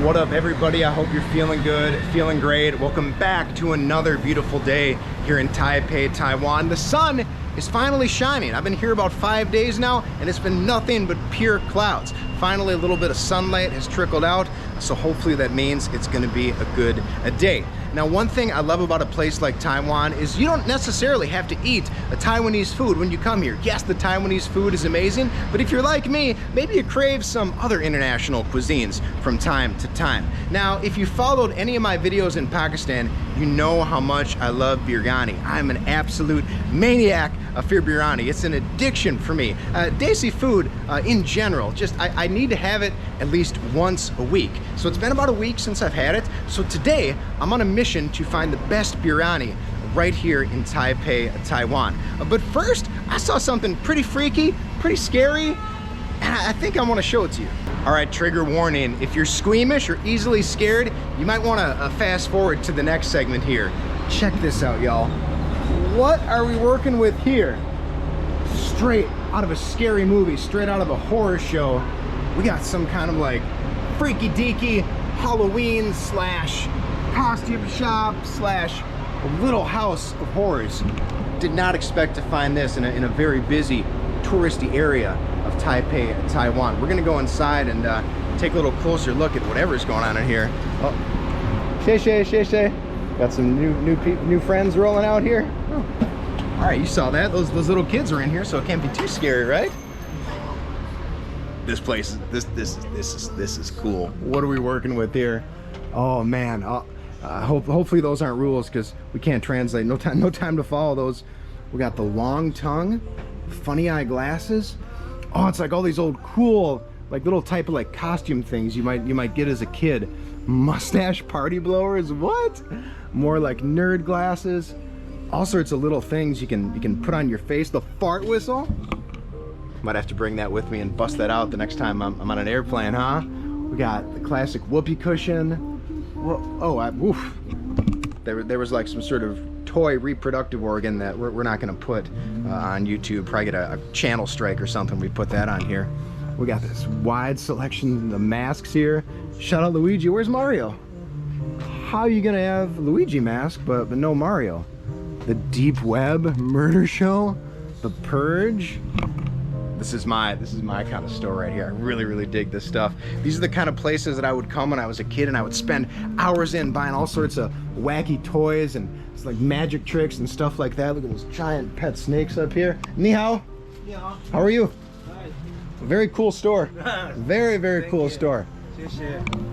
What up, everybody? I hope you're feeling good, feeling great. Welcome back to another beautiful day here in Taipei, Taiwan. The sun is finally shining. I've been here about 5 days now, and it's been nothing but pure clouds. Finally, a little bit of sunlight has trickled out, so hopefully that means it's gonna be a good day. Now, one thing I love about a place like Taiwan is you don't necessarily have to eat a Taiwanese food when you come here. Yes, the Taiwanese food is amazing, but if you're like me, maybe you crave some other international cuisines from time to time. Now, if you followed any of my videos in Pakistan, you know how much I love biryani. I'm an absolute maniac for biryani. It's an addiction for me. Desi food in general, I need to have it at least once a week. So it's been about a week since I've had it. So today, I'm on a mission to find the best biryani right here in Taipei, Taiwan. But first, I saw something pretty freaky, pretty scary, and I think I want to show it to you. All right, trigger warning. If you're squeamish or easily scared, you might want to fast forward to the next segment here. Check this out, y'all. What are we working with here? Straight out of a scary movie, straight out of a horror show. We got some kind of like freaky deaky Halloween slash costume shop slash little house of horrors. Did not expect to find this in a very busy touristy area of Taipei, Taiwan. We're gonna go inside and take a little closer look at whatever's going on in here. Oh, Xie. Got some new friends rolling out here. Oh. All right, you saw that. Those little kids are in here, so it can't be too scary, right? This place, this is cool. What are we working with here? Oh man, hopefully those aren't rules because we can't translate. No time to follow those. We got the long tongue, funny eye glasses. Oh, it's like all these old cool, like little type of like costume things you might get as a kid. Mustache party blowers, what? More like nerd glasses. All sorts of little things you can put on your face. The fart whistle. Might have to bring that with me and bust that out the next time I'm on an airplane, huh? We got the classic whoopee cushion. Whoa, there was like some sort of toy reproductive organ that we're not gonna put on YouTube. Probably get a channel strike or something. We put that on here. We got this wide selection of masks here. Shout out Luigi. Where's Mario? How are you gonna have Luigi mask but no Mario? The Deep Web Murder Show, The Purge. This is my kind of store right here. I really dig this stuff. These are the kind of places that I would come when I was a kid, and I would spend hours in buying all sorts of wacky toys and it's like magic tricks and stuff like that. Look at those giant pet snakes up here. Ni hao. How are you? Hi. Very cool store. Very cool store.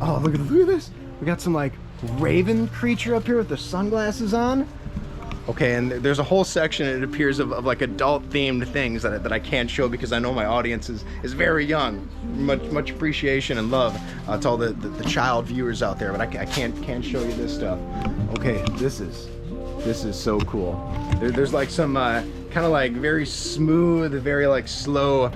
Oh, look at this. We got some like raven creature up here with the sunglasses on. Okay, and there's a whole section, it appears, of like adult themed things that I can't show because I know my audience is very young. Much appreciation and love to all the child viewers out there, but I can't show you this stuff. Okay, this is so cool. There's like some kind of like very smooth, very like slow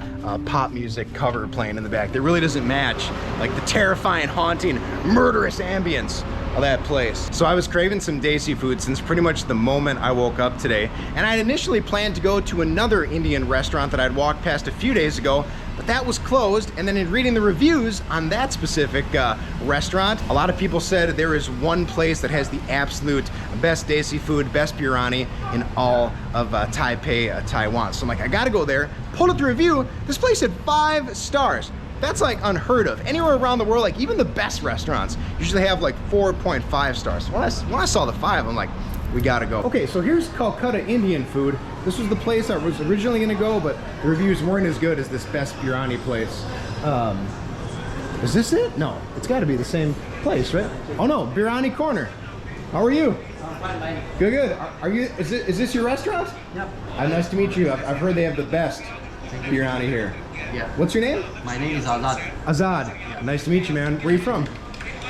pop music cover playing in the back. That really doesn't match like the terrifying, haunting, murderous ambience of that place. So I was craving some Desi food since pretty much the moment I woke up today, and I'd initially planned to go to another Indian restaurant that I'd walked past a few days ago, but that was closed. And then in reading the reviews on that specific restaurant, a lot of people said there is one place that has the absolute best Desi food, best biryani in all of Taipei, Taiwan. So I'm like, I gotta go there. Pulled up the review, this place had 5 stars. That's like unheard of. Anywhere around the world, like even the best restaurants usually have like 4.5 stars. When I saw the 5, I'm like, we gotta go. Okay, so here's Calcutta Indian food. This was the place I was originally gonna go, but the reviews weren't as good as this best biryani place. Is this it? No, it's gotta be the same place, right? Oh no, Biryani Corner. How are you? Fine. Good. Are you, is this your restaurant? Yep. Nice to meet you. I've heard they have the best biryani here. Yeah. What's your name? My name is Azad. Azad. Yeah. Nice to meet you, man. Where are you from?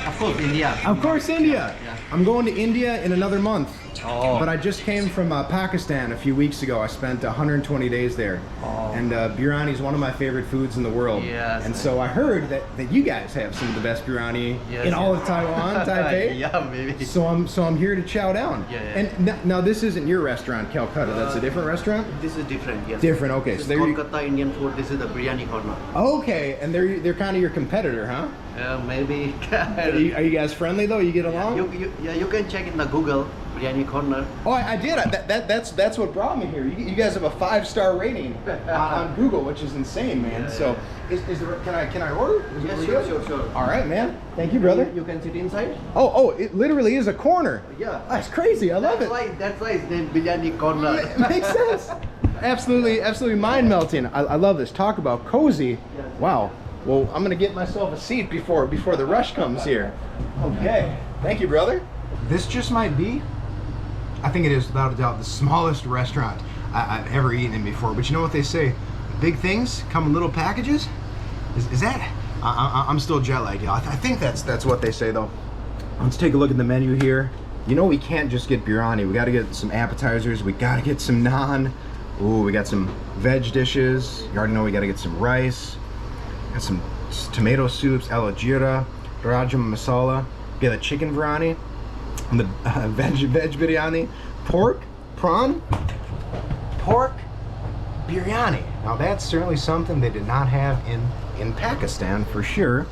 Of course, India. Of course, India. Yeah. I'm going to India in another month. Oh. But I just came from Pakistan a few weeks ago. I spent 120 days there. Oh. And biryani is one of my favorite foods in the world. Yes. And so I heard that you guys have some of the best biryani in all of Taiwan, Taipei. Yeah, maybe. So I'm here to chow down. Yeah. And now this isn't your restaurant, Calcutta. That's a different restaurant? This is different, yes. Different, okay. This So is they're Kolkata Indian food. This is the Biryani Corner. okay, and they're kind of your competitor, huh? Maybe. Are you guys friendly though? You get along? You can check in the Google Biryani Corner. Oh, I did. That's what brought me here. You guys have a 5-star rating on Google, which is insane, man. Yeah, so, is there, can I order? Yes, sure. All right, man. Thank you, brother. You can sit inside. Oh, it literally is a corner. Yeah. That's crazy. I love it. That's why it's named Biryani Corner. Makes sense. Absolutely mind melting. I love this. Talk about cozy. Wow. Well, I'm gonna get myself a seat before the rush comes here. Okay. Thank you, brother. This just might be, I think it is without a doubt, the smallest restaurant I've ever eaten in before. But you know what they say? Big things come in little packages. Is that? I'm still jet lagged, y'all. I think that's what they say though. Let's take a look at the menu here. You know we can't just get biryani. We got to get some appetizers. We got to get some naan. Ooh, we got some veg dishes. You already know we got to get some rice. Got some tomato soups, alajira, rajma masala. We got a chicken biryani, and the veg biryani, pork, prawn, pork biryani. Now that's certainly something they did not have in Pakistan for sure.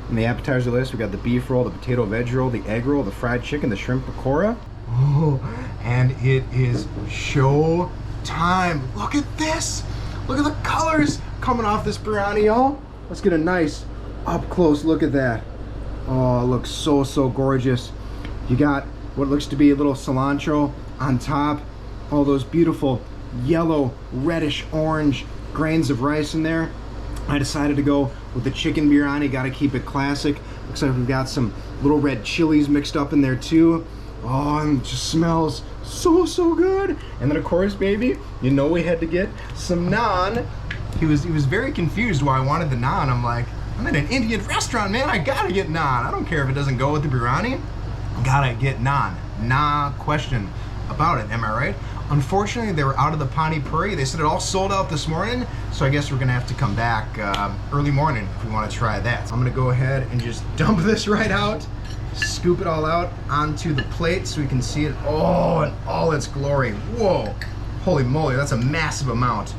In the appetizer list, we got the beef roll, the potato veg roll, the egg roll, the fried chicken, the shrimp pakora. Oh, and it is show time. Look at this. Look at the colors coming off this biryani, y'all. Let's get a nice up close look at that. Oh, it looks so gorgeous. You got what looks to be a little cilantro on top. All those beautiful yellow, reddish, orange grains of rice in there. I decided to go with the chicken biryani. Got to keep it classic. Looks like we've got some little red chilies mixed up in there too. Oh, and it just smells so good. And then of course, baby, you know we had to get some naan. He was very confused why I wanted the naan. I'm like, I'm in an Indian restaurant, man. I gotta get naan. I don't care if it doesn't go with the biryani. Gotta get naan. Nah question about it. Am I right? Unfortunately, they were out of the pani puri. They said it all sold out this morning, so I guess we're gonna have to come back early morning if we want to try that. So I'm gonna go ahead and just dump this right out, scoop it all out onto the plate so we can see it all in all its glory. Whoa, holy moly, that's a massive amount.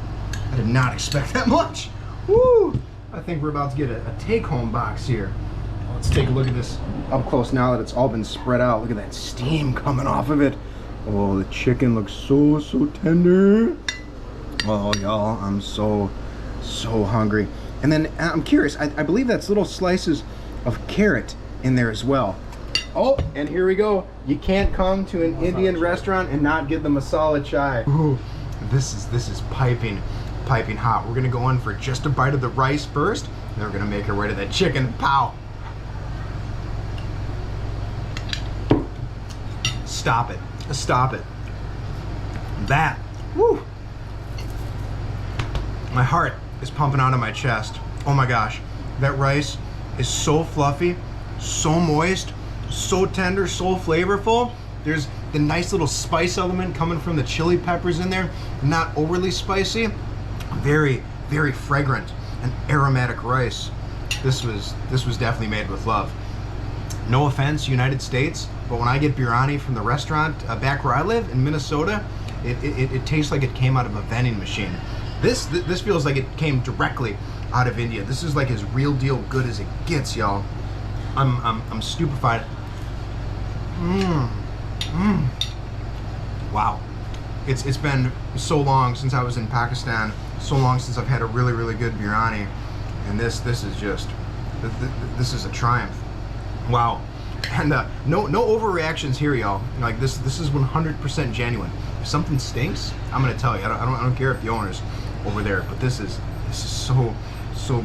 I did not expect that much. Woo! I think we're about to get a take-home box here. Let's take a look at this up close now that it's all been spread out. Look at that steam coming off of it. Oh, the chicken looks so tender. Oh, y'all, I'm so hungry. And then I'm curious, I believe that's little slices of carrot in there as well. Oh, and here we go. You can't come to an Indian restaurant and not get the masala chai. Ooh, this is piping hot. We're gonna go in for just a bite of the rice first, and then we're gonna make our way to that chicken. Pow! Stop it. Stop it. That, woo! My heart is pumping out of my chest. Oh my gosh, that rice is so fluffy, so moist, so tender, so flavorful. There's the nice little spice element coming from the chili peppers in there, not overly spicy. Very fragrant and aromatic rice. This was definitely made with love. No offense, United States, but when I get biryani from the restaurant back where I live in Minnesota, it tastes like it came out of a vending machine. This feels like it came directly out of India. This is like as real deal good as it gets, y'all. I'm stupefied. Wow. It's been so long since I was in Pakistan, so long since I've had a really good biryani, and this is just this is a triumph. Wow. And no overreactions here, y'all. Like this is 100% genuine. If something stinks, I'm gonna tell you. I don't care if the owner's over there, but this is so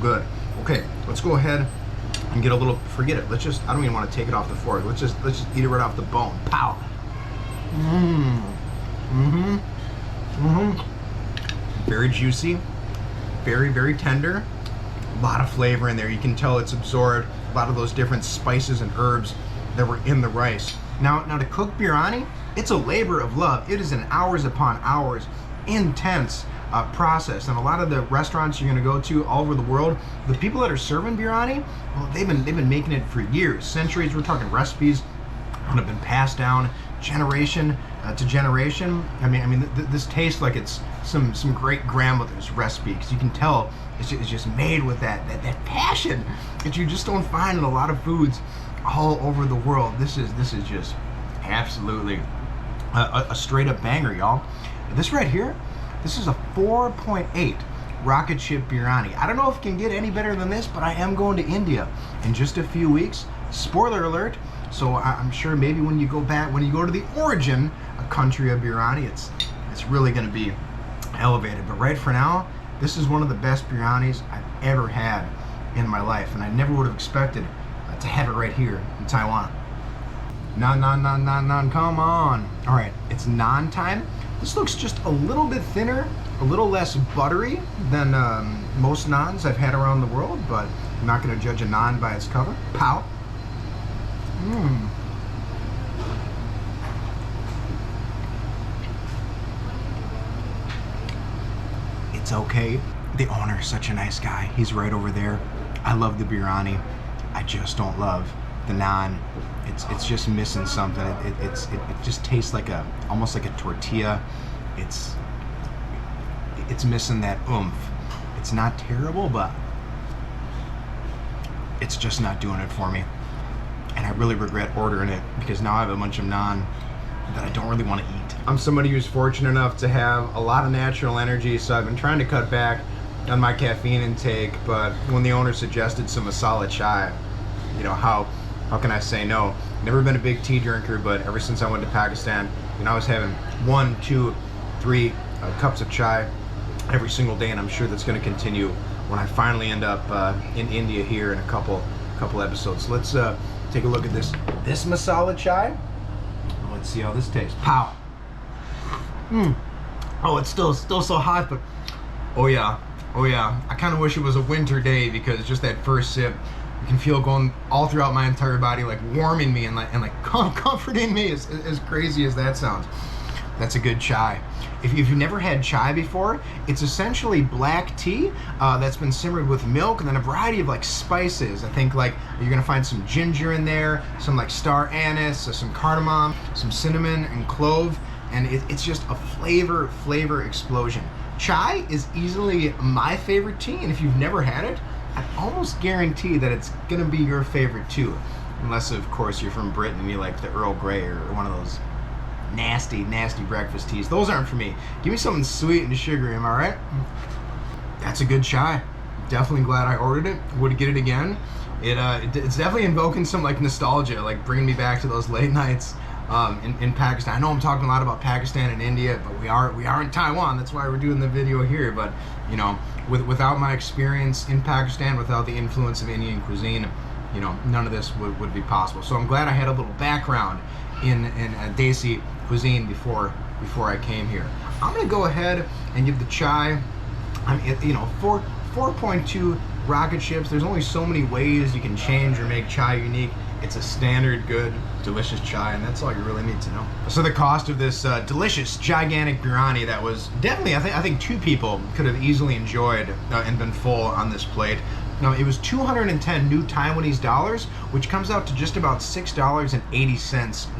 good. Okay, let's go ahead and get a little. Forget it. Let's just. I don't even want to take it off the fork. Let's just eat it right off the bone. Pow. Very juicy, very tender. A lot of flavor in there. You can tell it's absorbed a lot of those different spices and herbs that were in the rice. Now to cook biryani, it's a labor of love. It is an hours upon hours, intense process. And a lot of the restaurants you're going to go to all over the world, the people that are serving biryani, well, they've been making it for years, centuries. We're talking recipes that have been passed down generation to generation. I mean, this tastes like it's some great grandmother's recipe, because you can tell it's just made with that passion that you just don't find in a lot of foods all over the world. This is just absolutely a straight up banger, y'all. This right here, this is a 4.8 rocket ship biryani. I don't know if it can get any better than this, but I am going to India in just a few weeks. Spoiler alert. So I'm sure maybe when you go to the origin country of biryani, it's really going to be elevated. But right for now, this is one of the best biryanis I've ever had in my life, and I never would have expected to have it right here in Taiwan. Naan, come on. All right, it's naan time. This looks just a little bit thinner, a little less buttery than most naans I've had around the world, but I'm not going to judge a naan by its cover. Pow. It's okay. The owner's such a nice guy. He's right over there. I love the biryani. I just don't love the naan. It's just missing something. It just tastes like almost like a tortilla. It's missing that oomph. It's not terrible, but it's just not doing it for me. And I really regret ordering it, because now I have a bunch of naan that I don't really want to eat. I'm somebody who's fortunate enough to have a lot of natural energy, so I've been trying to cut back on my caffeine intake, but when the owner suggested some masala chai, you know, how can I say no? Never been a big tea drinker, but ever since I went to Pakistan, you know, I was having 1, 2, 3 cups of chai every single day, and I'm sure that's going to continue when I finally end up in India here in a couple episodes. So let's take a look at this masala chai. Let's see how this tastes. Pow. Oh, it's still so hot, but oh yeah. I kind of wish it was a winter day, because just that first sip, you can feel going all throughout my entire body, like warming me and comforting me. As crazy as that sounds. That's a good chai. If you've never had chai before, it's essentially black tea that's been simmered with milk and then a variety of like spices. I think like you're gonna find some ginger in there, some like star anise, some cardamom, some cinnamon and clove, and it's just a flavor explosion. Chai is easily my favorite tea, and if you've never had it, I almost guarantee that it's gonna be your favorite too, unless of course you're from Britain and you like the Earl Grey or one of those nasty breakfast teas. Those aren't for me. Give me something sweet and sugary, am I right? That's a good chai. Definitely glad I ordered it. Would get it again. It's definitely invoking some like nostalgia, like bringing me back to those late nights in Pakistan. I know I'm talking a lot about Pakistan and India, but we are in Taiwan. That's why we're doing the video here. But you know, without my experience in Pakistan, without the influence of Indian cuisine, you know, none of this would be possible. So I'm glad I had a little background in Desi cuisine before I came here. I'm gonna go ahead and give the chai, you know, 4.2 rocket ships. There's only so many ways you can change or make chai unique. It's a standard, good, delicious chai, and that's all you really need to know. So the cost of this delicious, gigantic biryani that was definitely, I think 2 people could have easily enjoyed and been full on this plate. Now, it was 210 new Taiwanese dollars, which comes out to just about $6.80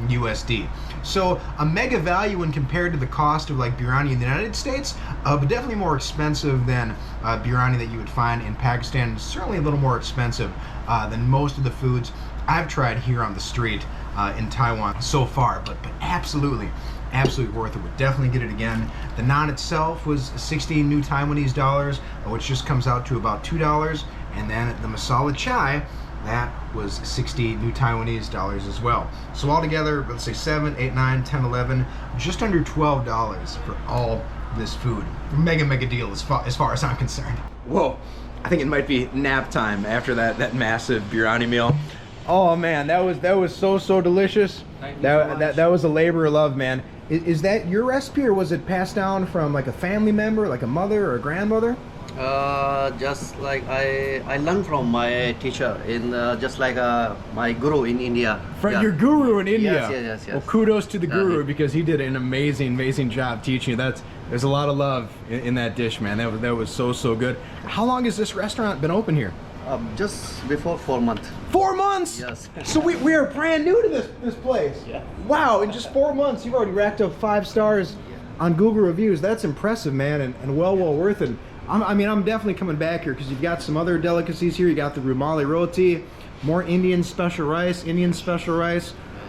USD. So a mega value when compared to the cost of like biryani in the United States, but definitely more expensive than biryani that you would find in Pakistan. Certainly a little more expensive than most of the foods I've tried here on the street in Taiwan so far, but absolutely worth it. Would definitely get it again. The naan itself was 60 new Taiwanese dollars, which just comes out to about $2. And then the masala chai, that was 60 new Taiwanese dollars as well. So altogether, let's say 7, 8, 9, 10, 11, just under $12 for all this food. Mega deal as far as I'm concerned. Whoa, I think it might be nap time after that massive biryani meal. Oh man, that was so delicious. That was a labor of love, man. Is that your recipe, or was it passed down from like a family member, like a mother or a grandmother? Just like I learned from my teacher in just like my guru in India. From Yeah. your guru in India. Yes. Well, kudos to the guru he- because he did an amazing job teaching you. There's a lot of love in that dish, man. That was so good. How long has this restaurant been open here? Just before 4 months. 4 months. Yes. So we are brand new to this place. Yeah. Wow! In just 4 months, you've already racked up 5 stars on Google reviews. That's impressive, man, and well worth it. I'm definitely coming back here because you've got some other delicacies here. You got the rumali roti, more Indian special rice.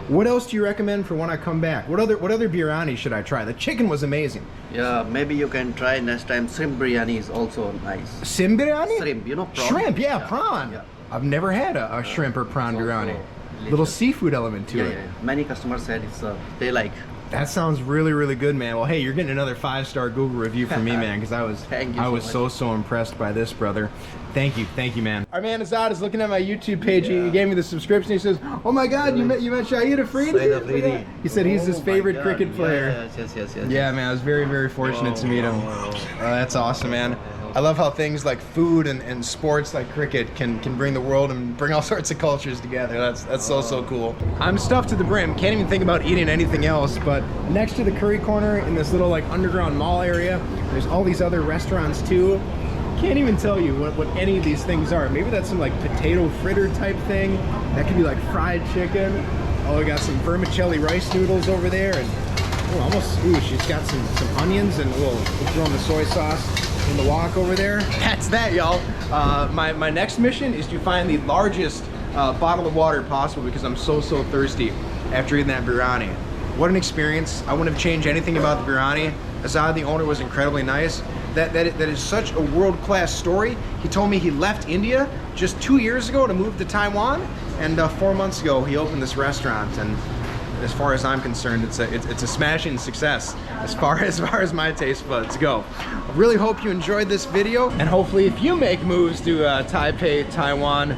What else do you recommend for when I come back? What other biryani should I try? The chicken was amazing. Yeah, maybe you can try next time. Shrimp biryani is also nice. Sim biryani? Shrimp, you know prawn? Shrimp, yeah, prawn. Yeah. I've never had a shrimp or prawn It's also biryani. delicious. Little seafood element to Yeah, it. yeah. Many customers said it's they like. That sounds really good, man. Well, hey, you're getting another 5-star Google review from me, man, because Thank you I so was much. so impressed by this, brother. Thank you, man. Our man Azad is looking at my YouTube page. He gave me the subscription. He says, "Oh my God, you met Shahid Afridi." Shahid Afridi. He said he's his Oh my favorite God. cricket player. Yes. Yeah, man, I was very fortunate to meet him. That's awesome, man. I love how things like food and sports like cricket can bring the world and bring all sorts of cultures together. That's so cool. I'm stuffed to the brim. Can't even think about eating anything else. But next to the curry corner in this little like underground mall area, there's all these other restaurants too. Can't even tell you what any of these things are. Maybe that's some like potato fritter type thing. That could be like fried chicken. Oh, we got some vermicelli rice noodles over there, and she's got some onions, and we'll throw in the soy sauce in the wok over there. That's that, y'all. My next mission is to find the largest bottle of water possible because I'm so thirsty after eating that biryani. What an experience. I wouldn't have changed anything about the biryani. Azad, the owner, was incredibly nice. That is such a world-class story. He told me he left India just 2 years ago to move to Taiwan, and 4 months ago he opened this restaurant. And as far as I'm concerned, it's a smashing success as far as my taste buds go. I really hope you enjoyed this video, and hopefully if you make moves to Taipei, Taiwan,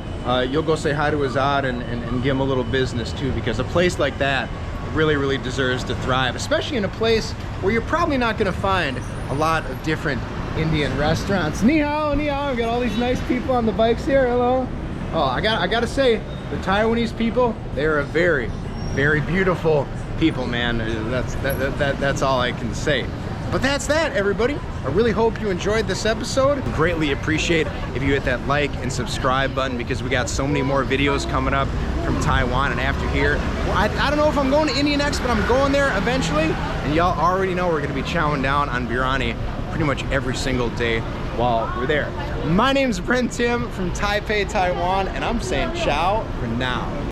you'll go say hi to Azad and give him a little business too, because a place like that really deserves to thrive, especially in a place where you're probably not going to find a lot of different Indian restaurants. Ni hao, ni hao. We've got all these nice people on the bikes here. Hello. Oh, I gotta say, the Taiwanese people, they are a very beautiful people, man. That's all I can say. But that's that, everybody. I really hope you enjoyed this episode. Greatly appreciate if you hit that like and subscribe button, because we got so many more videos coming up from Taiwan and after here. Well, I don't know if I'm going to India next, but I'm going there eventually. And y'all already know we're gonna be chowing down on biryani pretty much every single day while we're there. My name's Brent Timm from Taipei, Taiwan, and I'm saying ciao for now.